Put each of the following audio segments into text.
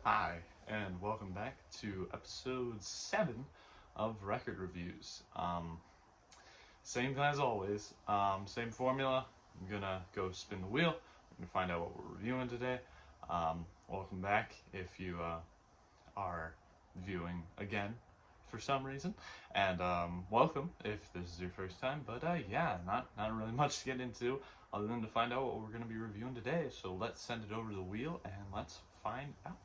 Hi, and welcome back to episode 7 of Record Reviews. Same as always, same formula. I'm gonna go spin the wheel. We're gonna find out what we're reviewing today. Welcome back if you are viewing again for some reason, and welcome if this is your first time. But yeah, not really much to get into other than to find out what we're gonna be reviewing today. So let's send it over the wheel and let's find out.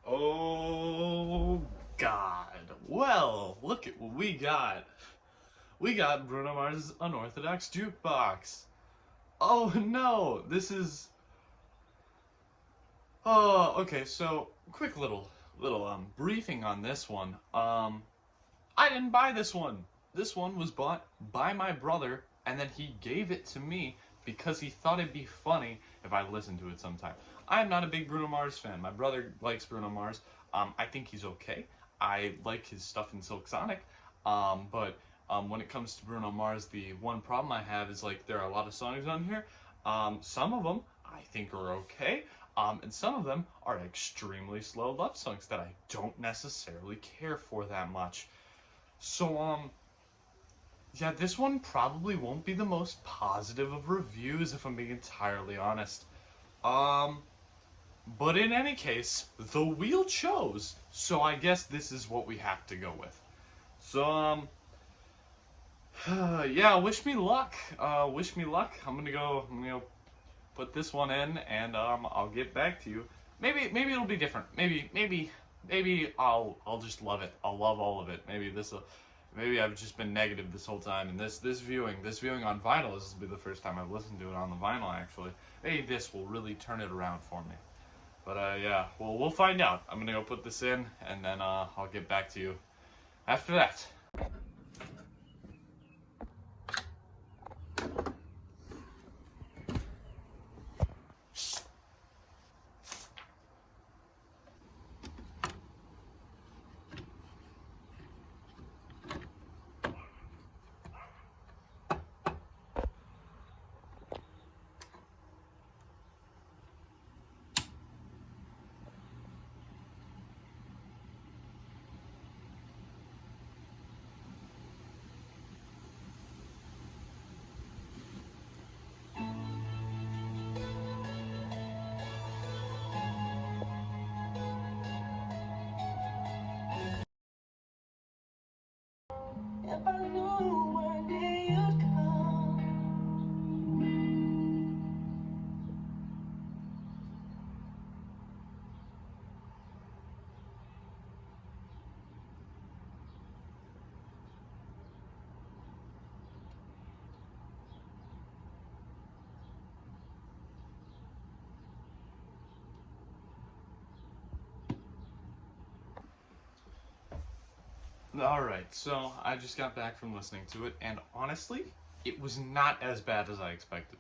Oh God! Well, look at what we got. We got Bruno Mars' Unorthodox Jukebox. Oh no, this is. Oh, okay. So quick little briefing on this one. I didn't buy this one. This one was bought by my brother, and then he gave it to me because he thought it'd be funny if I listened to it sometime. I am not a big Bruno Mars fan. My brother likes Bruno Mars. I think he's okay. I like his stuff in Silk Sonic. But when it comes to Bruno Mars, the one problem I have is like there are a lot of songs on here. Some of them I think are okay. And some of them are extremely slow love songs that I don't necessarily care for that much. So, yeah, this one probably won't be the most positive of reviews if I'm being entirely honest. But in any case, the wheel chose, so I guess this is what we have to go with. So, yeah, wish me luck. Wish me luck. I'm gonna go put this one in, and I'll get back to you. Maybe it'll be different. Maybe I'll just love it. I'll love all of it. Maybe I've just been negative this whole time, and this viewing on vinyl, this will be the first time I've listened to it on the vinyl actually. Maybe this will really turn it around for me. But yeah, well, we'll find out. I'm gonna go put this in, and then I'll get back to you after that. If I knew one day you'd come. Alright, so I just got back from listening to it, and honestly, it was not as bad as I expected.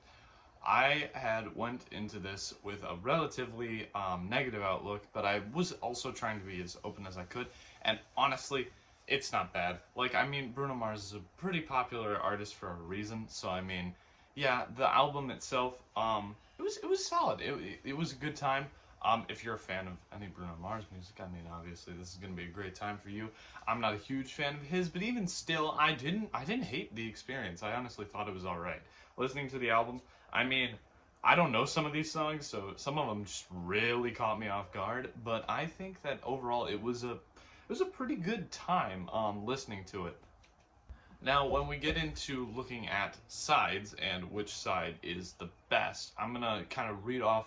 I had went into this with a relatively negative outlook, but I was also trying to be as open as I could, and honestly, it's not bad. Like, I mean, Bruno Mars is a pretty popular artist for a reason, so I mean, yeah, the album itself, it was solid. It was a good time. If you're a fan of any Bruno Mars music, I mean, obviously this is gonna be a great time for you. I'm not a huge fan of his, but even still, I didn't hate the experience. I honestly thought it was all right. Listening to the album, I mean, I don't know some of these songs, so some of them just really caught me off guard. But I think that overall, it was a pretty good time listening to it. Now, when we get into looking at sides and which side is the best, I'm gonna kind of read off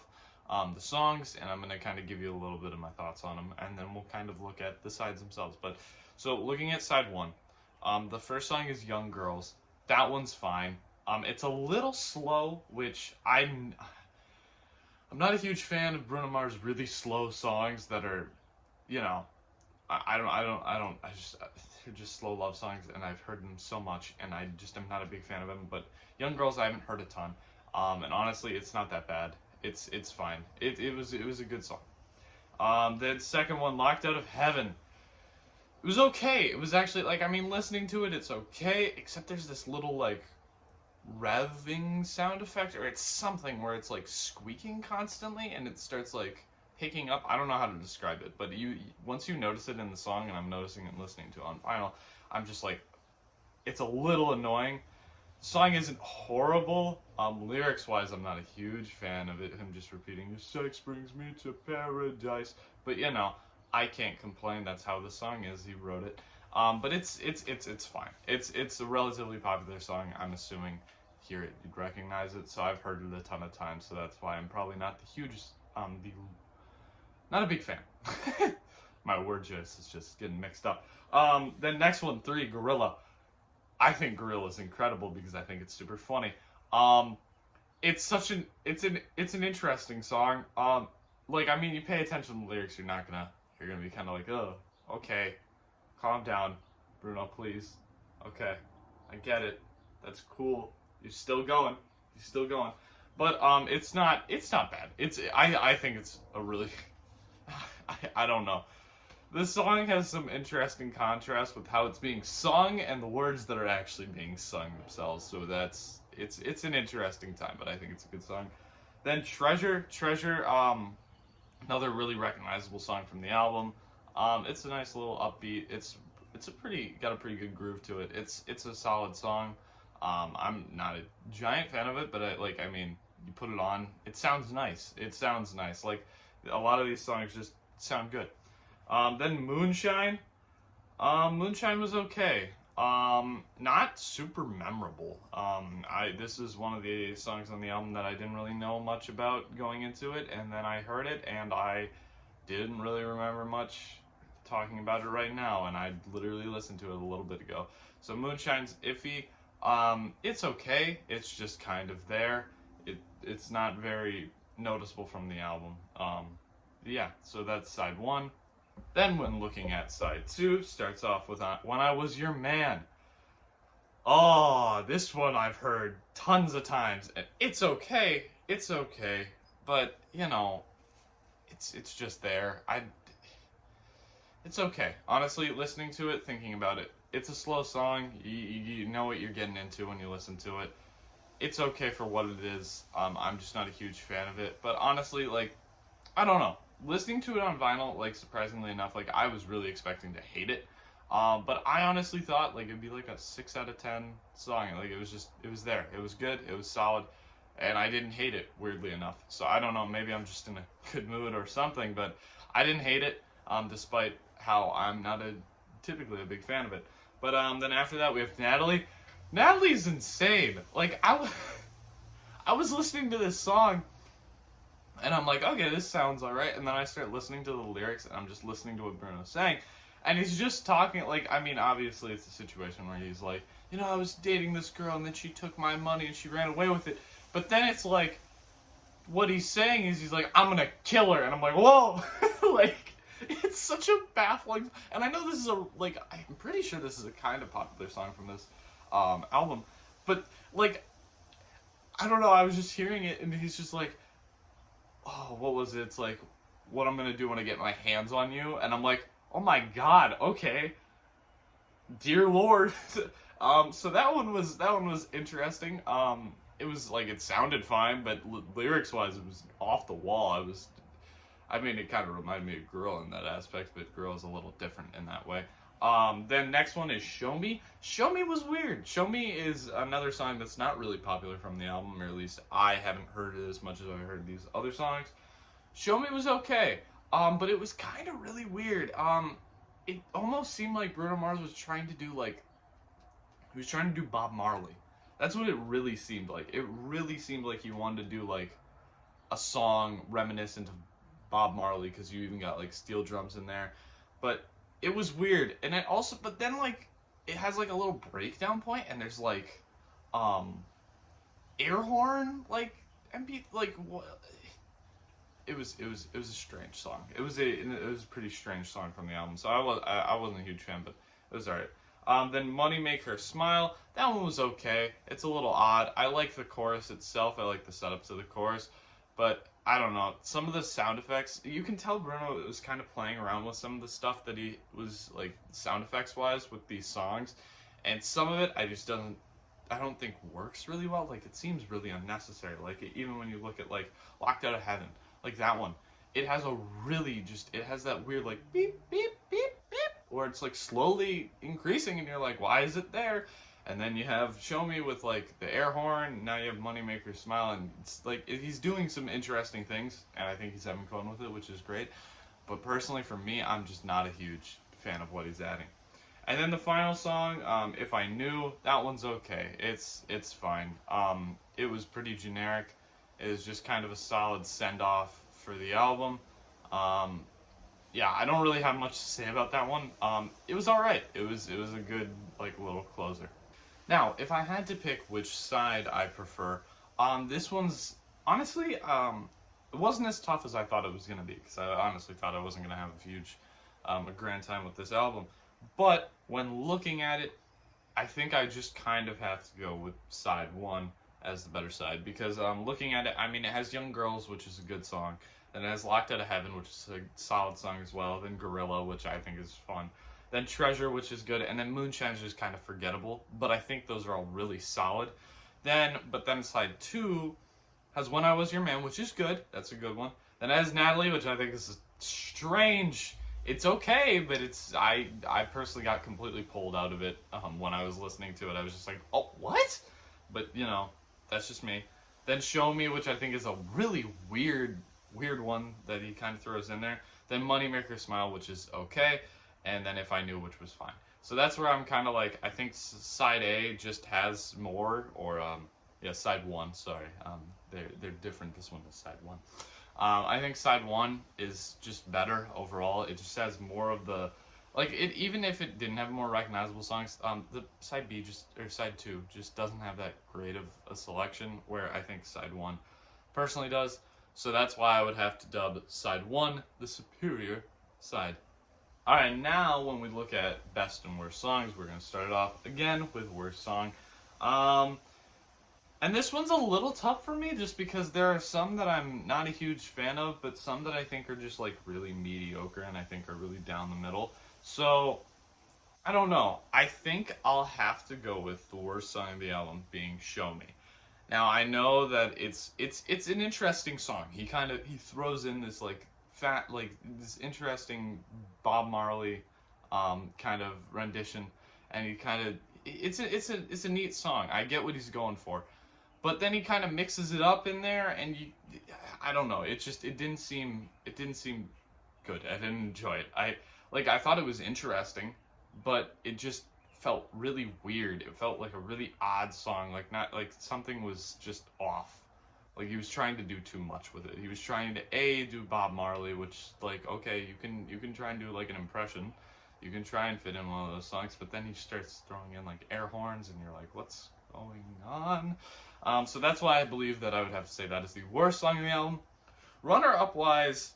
the songs, and I'm going to kind of give you a little bit of my thoughts on them, and then we'll kind of look at the sides themselves. But so looking at side one, the first song is Young Girls. That one's fine. It's a little slow, which I'm not a huge fan of Bruno Mars' really slow songs that are, you know, they're just slow love songs, and I've heard them so much, and I just am not a big fan of them. But Young Girls, I haven't heard a ton, and honestly, it's not that bad. It's fine. It was a good song. The second one, Locked Out of Heaven. It was okay. It was actually, like, I mean, listening to it, it's okay, except there's this little, like, revving sound effect, or it's something where it's, like, squeaking constantly, and it starts, like, picking up. I don't know how to describe it, but once you notice it in the song, and I'm noticing it and listening to it on vinyl, I'm just like, it's a little annoying. The song isn't horrible. Lyrics-wise, I'm not a huge fan of it. Him just repeating, "Your sex brings me to paradise," but you know, I can't complain. That's how the song is. He wrote it. But it's fine. It's a relatively popular song. I'm assuming hear it, you'd recognize it. So I've heard it a ton of times. So that's why I'm probably not the hugest, not a big fan. My word choice is just getting mixed up. Then next one, 3, Gorilla. I think Gorilla is incredible because I think it's super funny. It's an interesting song. Like, I mean, you pay attention to the lyrics, you're gonna be kind of like, oh, okay, calm down, Bruno, please. Okay, I get it. That's cool. You're still going. But it's not bad. I think it's a really I don't know. This song has some interesting contrast with how it's being sung and the words that are actually being sung themselves. So it's an interesting time, but I think it's a good song. Then Treasure, another really recognizable song from the album. It's a nice little upbeat. It's got a pretty good groove to it. It's a solid song. I'm not a giant fan of it, but I mean, you put it on, it sounds nice. Like, a lot of these songs just sound good. Then Moonshine. Moonshine was okay. Not super memorable. This is one of the songs on the album that I didn't really know much about going into it, and then I heard it, and I didn't really remember much talking about it right now, and I literally listened to it a little bit ago. So Moonshine's iffy. It's okay. It's just kind of there. It's not very noticeable from the album. Yeah, so that's side 1. Then when looking at side 2, starts off with When I Was Your Man. Oh, this one I've heard tons of times, and it's okay, but, you know, it's just there. It's okay. Honestly, listening to it, thinking about it, it's a slow song. You know what you're getting into when you listen to it. It's okay for what it is. I'm just not a huge fan of it, but honestly, like, I don't know. Listening to it on vinyl, like, surprisingly enough, like, I was really expecting to hate it. But I honestly thought, like, it'd be like a 6 out of 10 song. Like, it was there. It was good. It was solid. And I didn't hate it, weirdly enough. So I don't know, maybe I'm just in a good mood or something, but I didn't hate it, despite how I'm not typically a big fan of it. But then after that, we have Natalie. Natalie's insane. Like, I was listening to this song, and I'm like, okay, this sounds alright. And then I start listening to the lyrics, and I'm just listening to what Bruno's saying. And he's just talking, like, I mean, obviously it's a situation where he's like, you know, I was dating this girl, and then she took my money, and she ran away with it. But then it's like, what he's saying is, he's like, I'm gonna kill her. And I'm like, whoa! Like, it's such a baffling... And I know this is I'm pretty sure this is a kind of popular song from this album. But, like, I don't know, I was just hearing it, and he's just like, oh, what was it? It's like, what I'm gonna do when I get my hands on you? And I'm like, oh my god, okay. Dear Lord. So that one was interesting. It was like, it sounded fine, but lyrics-wise, it was off the wall. It kind of reminded me of Girl in that aspect, but Girl is a little different in that way. Then next one is Show Me. Show Me was weird. Show Me is another song that's not really popular from the album, or at least I haven't heard it as much as I heard these other songs. Show Me was okay, but it was kind of really weird. It almost seemed like Bruno Mars was trying to do, like, he was trying to do Bob Marley. That's what it really seemed like. It really seemed like he wanted to do, like, a song reminiscent of Bob Marley, because you even got, like, steel drums in there. But it was weird. And it also, but then, like, it has, like, a little breakdown point, and there's, like, air horn, like, what? it was a strange song. It was a pretty strange song from the album. So I wasn't a huge fan, but it was alright. Then Money Make Her Smile. That one was okay. It's a little odd. I like the chorus itself. I like the setup to the chorus, but I don't know. Some of the sound effects, you can tell Bruno was kind of playing around with some of the stuff that he was like sound effects wise with these songs, and some of it I don't think works really well. Like, it seems really unnecessary. Like, even when you look at like Locked Out of Heaven, like that one, it has it has that weird like beep beep beep beep, where it's like slowly increasing, and you're like, why is it there? And then you have Show Me with like the air horn. Now you have Money Maker Smile, and it's like he's doing some interesting things, and I think he's having fun with it, which is great. But personally, for me, I'm just not a huge fan of what he's adding. And then the final song, If I Knew, that one's okay. It's fine. It was pretty generic. It was just kind of a solid send-off for the album. Yeah, I don't really have much to say about that one. It was alright. It was a good, like, little closer. Now, if I had to pick which side I prefer, this one's, honestly, it wasn't as tough as I thought it was going to be, because I honestly thought I wasn't going to have a huge, a grand time with this album. But when looking at it, I think I just kind of have to go with side one as the better side, because looking at it, I mean, it has Young Girls, which is a good song, then it has Locked Out of Heaven, which is a solid song as well, then Gorilla, which I think is fun, then Treasure, which is good, and then Moonshine's just kind of forgettable, but I think those are all really solid. But then side two has When I Was Your Man, which is good, that's a good one. Then it has Natalie, which I think is strange. It's okay, but I personally got completely pulled out of it when I was listening to it. I was just like, oh, what? But, you know, that's just me. Then Show Me, which I think is a really weird one that he kind of throws in there. Then Money Maker Smile, which is okay. And then If I Knew, which was fine. So that's where I'm kind of like, I think side A just has more, or, side one, sorry. They're different. This one is side one. I think side one is just better overall. It just has more of the, like, it, even if it didn't have more recognizable songs, the side B or side two just doesn't have that great of a selection, where I think side one personally does. So that's why I would have to dub side one the superior side. Alright, now when we look at best and worst songs, we're going to start it off again with worst song. And this one's a little tough for me, just because there are some that I'm not a huge fan of, but some that I think are just like really mediocre and I think are really down the middle. So, I don't know. I think I'll have to go with the worst song of the album being Show Me. Now, I know that it's an interesting song. He throws in this like this interesting Bob Marley kind of rendition, and it's a neat song. I get what he's going for. But then he kind of mixes it up in there, and I don't know. It didn't seem good. I didn't enjoy it. I thought it was interesting, but it just felt really weird. It felt like a really odd song. Not like something was just off. Like he was trying to do too much with it. He was trying to do Bob Marley, which like, okay, you can try and do like an impression. You can try and fit in one of those songs, but then he starts throwing in like air horns, and you're like, what's going on? So that's why I believe that I would have to say that is the worst song in the album. Runner-up wise,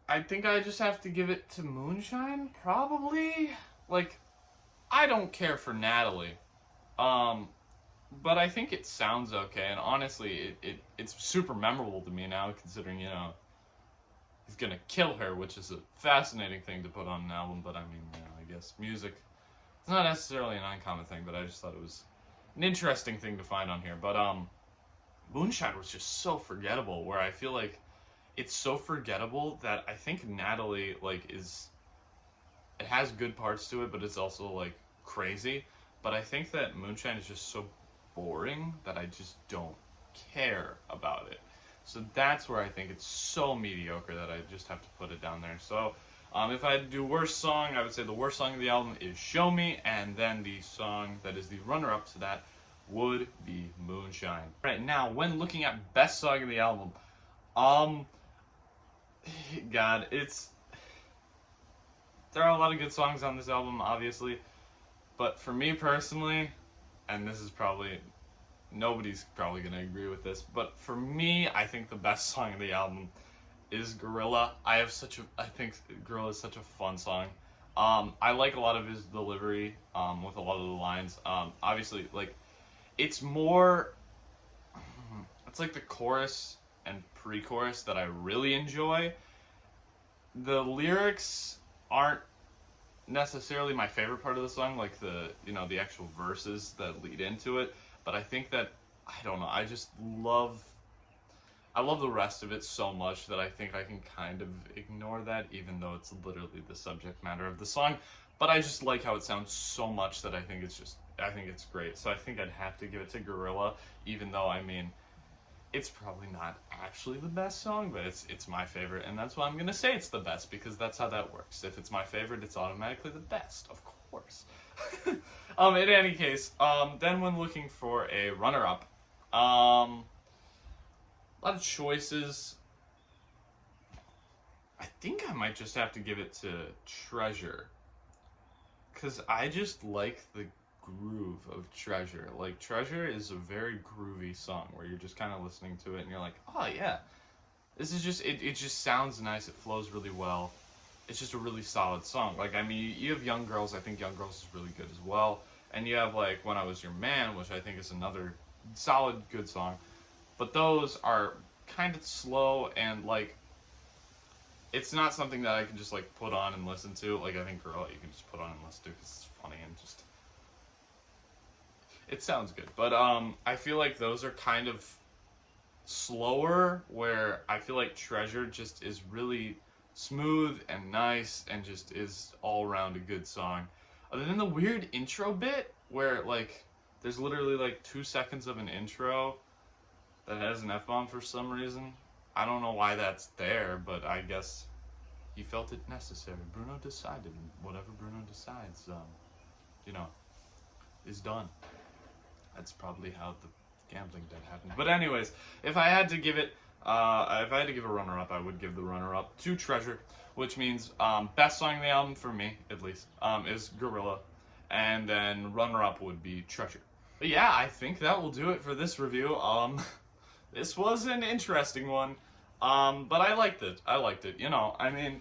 I think I just have to give it to Moonshine, probably. Like, I don't care for Natalie, but I think it sounds okay, and honestly, it's super memorable to me now, considering, you know, he's gonna kill her, which is a fascinating thing to put on an album, but I mean, you know, I guess music, it's not necessarily an uncommon thing, but I just thought it was an interesting thing to find on here. But Moonshine was just so forgettable, where I feel like it's so forgettable that I think Natalie it has good parts to it, but it's also like crazy. But I think that Moonshine is just so boring that I just don't care about it. So that's where I think it's so mediocre that I just have to put it down there. So if I had to do worst song, I would say the worst song of the album is Show Me, and then the song that is the runner-up to that would be Moonshine. Right, now, when looking at best song of the album, God, there are a lot of good songs on this album, obviously, but for me personally, and this is probably nobody's probably gonna agree with this, but for me, I think the best song of the album is Gorilla. I think Gorilla is such a fun song. I like a lot of his delivery with a lot of the lines. Obviously, like, it's more, it's like the chorus and pre-chorus that I really enjoy. The lyrics aren't necessarily my favorite part of the song, like the actual verses that lead into it, but I think that, I don't know, I love the rest of it so much that I think I can kind of ignore that, even though it's literally the subject matter of the song. But I just like how it sounds so much that I think it's great. So I think I'd have to give it to Gorilla, even though, I mean, it's probably not actually the best song, but it's my favorite, and that's why I'm gonna say it's the best, because that's how that works. If it's my favorite, it's automatically the best, of course. In any case, then when looking for a runner-up, a lot of choices. I think I might just have to give it to Treasure, because I just like the groove of Treasure. Like, Treasure is a very groovy song where you're just kind of listening to it and you're like, oh yeah, this is just, it just sounds nice, it flows really well. It's just a really solid song. Like, I mean, you have Young Girls, I think Young Girls is really good as well. And you have, like, When I Was Your Man, which I think is another solid, good song. But those are kind of slow, and, like, it's not something that I can just, like, put on and listen to. Like, I think Gorilla you can just put on and listen to because it's funny and just, it sounds good. But I feel like those are kind of slower, where I feel like Treasure just is really smooth and nice and just is all around a good song. Other than the weird intro bit where, like, there's literally like 2 seconds of an intro that has an F-bomb for some reason. I don't know why that's there, but I guess he felt it necessary. Bruno decided, and whatever Bruno decides, is done. That's probably how the gambling debt happened. But anyways, if I had to give it, if I had to give a runner-up, I would give the runner-up to Treasure, which means best song of the album for me, at least, is Gorilla, and then runner-up would be Treasure. But yeah, I think that will do it for this review. This was an interesting one, but I liked it. You know, I mean,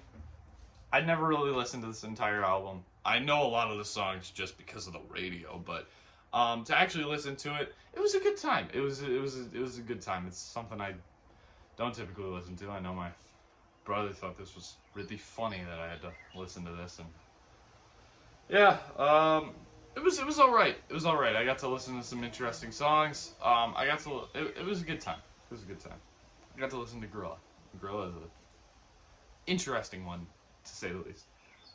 I'd never really listened to this entire album. I know a lot of the songs just because of the radio, but to actually listen to it, it was a good time. It was a good time. It's something I don't typically listen to. I know my brother thought this was really funny that I had to listen to this, and yeah, it was all right. It was all right. I got to listen to some interesting songs. It was a good time. It was a good time. I got to listen to Gorilla. Gorilla is an interesting one, to say the least.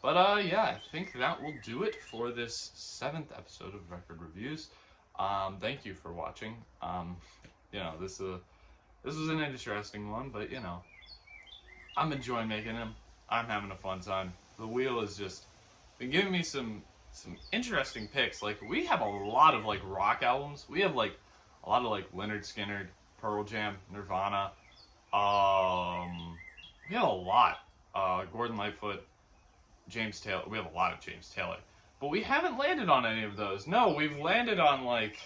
But yeah, I think that will do it for this 7th episode of Record Reviews. Thank you for watching. You know, this was an interesting one, but you know, I'm enjoying making them. I'm having a fun time. The wheel has just been giving me some interesting picks. Like, we have a lot of like rock albums. We have like a lot of like Lynyrd Skynyrd, Pearl Jam, Nirvana. We have a lot. Gordon Lightfoot, James Taylor. We have a lot of James Taylor, but we haven't landed on any of those. No, we've landed on like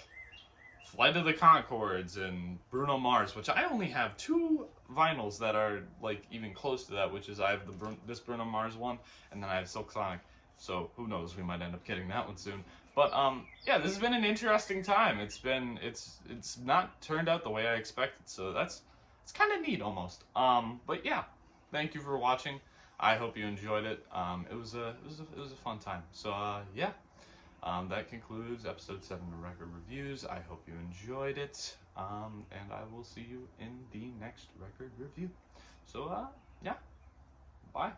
Flight of the Conchords and Bruno Mars, which I only have 2 vinyls that are like even close to that, which is I have this Bruno Mars one, and then I have Silk Sonic. So who knows, we might end up getting that one soon. But yeah, this has been an interesting time. It's not turned out the way I expected, so it's kind of neat almost. But yeah, thank you for watching. I hope you enjoyed it. It was a fun time. So yeah, that concludes episode 7 of Record Reviews. I hope you enjoyed it, and I will see you in the next record review. So yeah, bye.